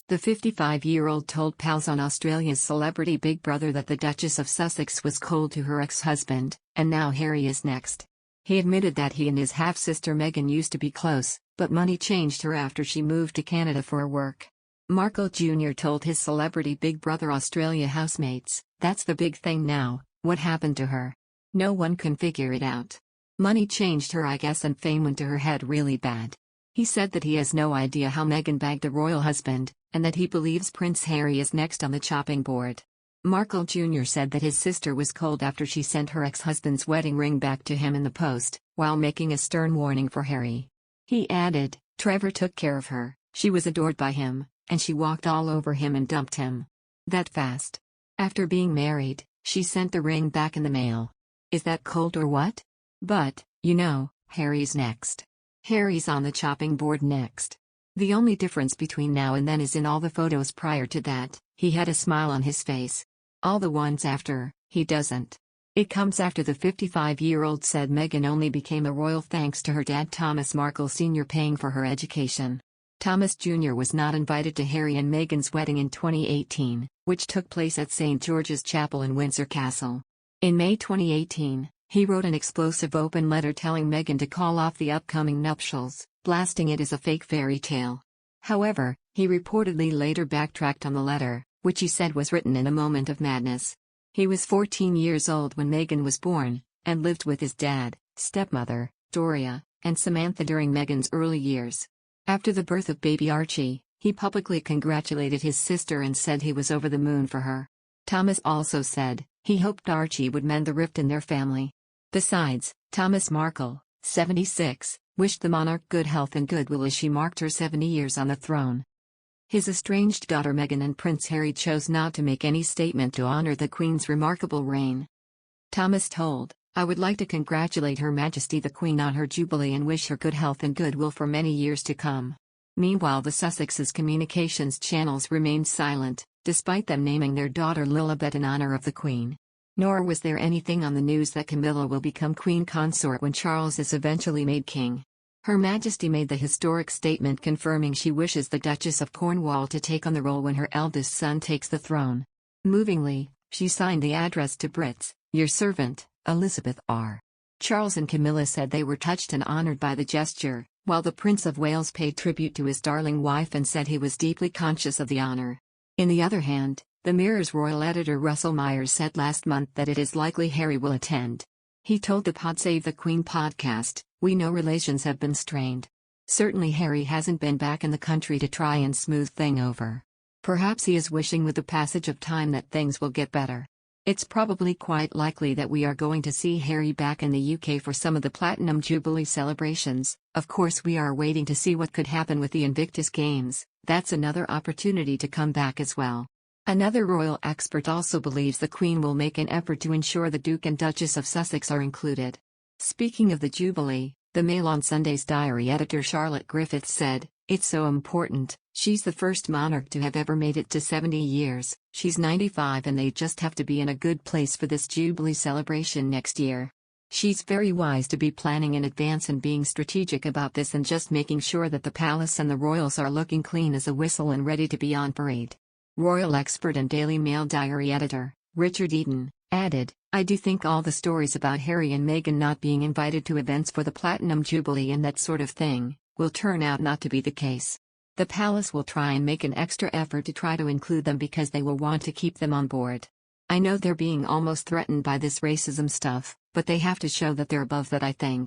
The 55-year-old told pals on Australia's Celebrity Big Brother that the Duchess of Sussex was cold to her ex-husband, and now Harry is next. He admitted that he and his half-sister Meghan used to be close, but money changed her after she moved to Canada for work. Markle Jr. told his Celebrity Big Brother Australia housemates, "That's the big thing now, what happened to her? No one can figure it out. Money changed her, I guess, and fame went to her head really bad." He said that he has no idea how Meghan bagged the royal husband, and that he believes Prince Harry is next on the chopping board. Markle Jr. said that his sister was cold after she sent her ex-husband's wedding ring back to him in the post, while making a stern warning for Harry. He added, "Trevor took care of her, she was adored by him, and she walked all over him and dumped him. That fast. After being married, she sent the ring back in the mail. Is that cold or what? But, you know, Harry's next. Harry's on the chopping board next. The only difference between now and then is in all the photos prior to that, he had a smile on his face. All the ones after, he doesn't. It comes after," the 55-year-old said. Meghan only became a royal thanks to her dad Thomas Markle Sr. paying for her education. Thomas Jr. was not invited to Harry and Meghan's wedding in 2018, which took place at St. George's Chapel in Windsor Castle. In May 2018, he wrote an explosive open letter telling Meghan to call off the upcoming nuptials, blasting it as a fake fairy tale. However, he reportedly later backtracked on the letter, which he said was written in a moment of madness. He was 14 years old when Meghan was born, and lived with his dad, stepmother, Doria, and Samantha during Meghan's early years. After the birth of baby Archie, he publicly congratulated his sister and said he was over the moon for her. Thomas also said he hoped Archie would mend the rift in their family. Besides, Thomas Markle, 76, wished the monarch good health and goodwill as she marked her 70 years on the throne. His estranged daughter Meghan and Prince Harry chose not to make any statement to honor the Queen's remarkable reign. Thomas told, "I would like to congratulate Her Majesty the Queen on her jubilee and wish her good health and goodwill for many years to come." Meanwhile, the Sussexes' communications channels remained silent, despite them naming their daughter Lilibet in honor of the Queen. Nor was there anything on the news that Camilla will become Queen Consort when Charles is eventually made king. Her Majesty made the historic statement confirming she wishes the Duchess of Cornwall to take on the role when her eldest son takes the throne. Movingly, she signed the address to Brits, "Your servant, Elizabeth R." Charles and Camilla said they were touched and honored by the gesture, while the Prince of Wales paid tribute to his darling wife and said he was deeply conscious of the honor. On the other hand, the Mirror's royal editor Russell Myers said last month that it is likely Harry will attend. He told the Pod Save the Queen podcast, "We know relations have been strained. Certainly Harry hasn't been back in the country to try and smooth things over. Perhaps he is wishing with the passage of time that things will get better. It's probably quite likely that we are going to see Harry back in the UK for some of the Platinum Jubilee celebrations. Of course, we are waiting to see what could happen with the Invictus Games. That's another opportunity to come back as well." Another royal expert also believes the Queen will make an effort to ensure the Duke and Duchess of Sussex are included. Speaking of the Jubilee, the Mail on Sunday's diary editor Charlotte Griffiths said, "It's so important. She's the first monarch to have ever made it to 70 years, she's 95 and they just have to be in a good place for this Jubilee celebration next year. She's very wise to be planning in advance and being strategic about this and just making sure that the palace and the royals are looking clean as a whistle and ready to be on parade." Royal expert and Daily Mail diary editor, Richard Eden, added, "I do think all the stories about Harry and Meghan not being invited to events for the Platinum Jubilee and that sort of thing, will turn out not to be the case. The palace will try and make an extra effort to try to include them because they will want to keep them on board. I know they're being almost threatened by this racism stuff, but they have to show that they're above that, I think."